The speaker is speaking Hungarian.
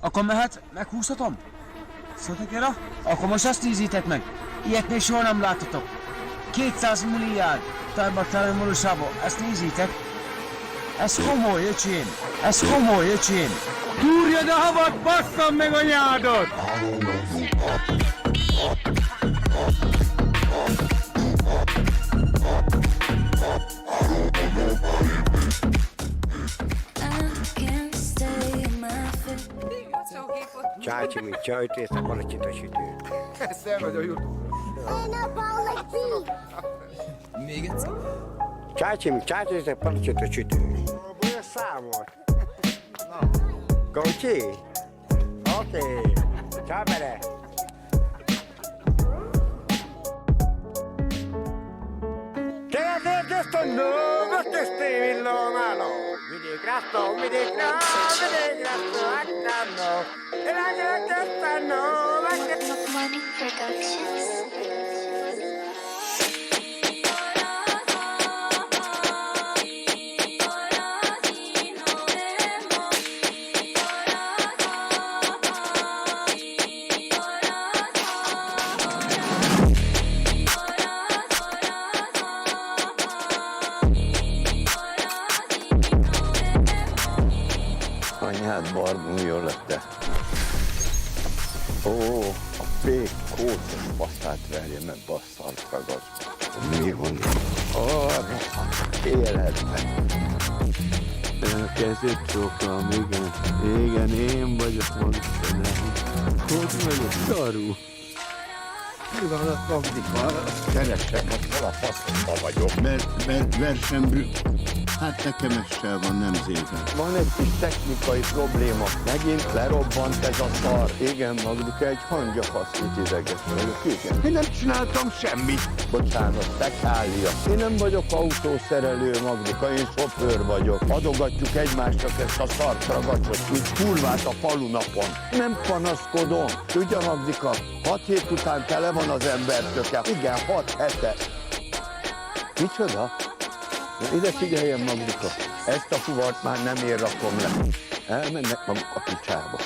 Akkor mehet, meghúzhatom? Szóltak erre? Akkor most azt nézitek meg. Ilyet még soha nem láttatok. 200 milliárd termektelem valóságban. Ezt nézitek? Ez komoly, öcsém. Ez komoly, öcsém. Túrjad a havat, basszam meg a nyádot! Csácsi, mint csajtészek, palacsita sütő. Ezt vagy a YouTube-ra. Még egyszer? Csácsi, mint csajtészek, palacsita sütő. Bújja számot. Goncsi? Oké. Csábere. Kérdés ezt a nővet, ezt én villomálló. Vidék rásztó, vidék rásztó, akárnó. Világért ezt a nővet. Money Productions. Anyád barbújjon lett, de... Ó, a fék kócos basszát verje meg, basszalt ragad. Mi van? Arra, életben. Elkezdett csókolom, igen. Igen, én vagyok mondanám. Hogy vagyok, szarú. Mi van a Magdika? Keresek, hogy hol a faszomba vagyok. Mert versenybű. Hát nekem ez sem van, nem zépen. Van egy kis technikai probléma. Megint lerobbant ez a szar. Igen, Magdika, egy hangyafasznyit ideges vagyok. Igen. Én nem csináltam semmit. Bocsánat, Tekália. Én nem vagyok autószerelő, Magdika, én sofőr vagyok. Adogatjuk egymásnak ezt a szart ragacsot, mint kurvát a falunapon. Nem panaszkodom. Tudja, Magdika, 6 hét után tele van az ember töke. Igen, 6 hete. Micsoda? Na ide figyeljen, Magdika, ezt a fuvart már nem én rakom le. Elmennek maguk a picsába.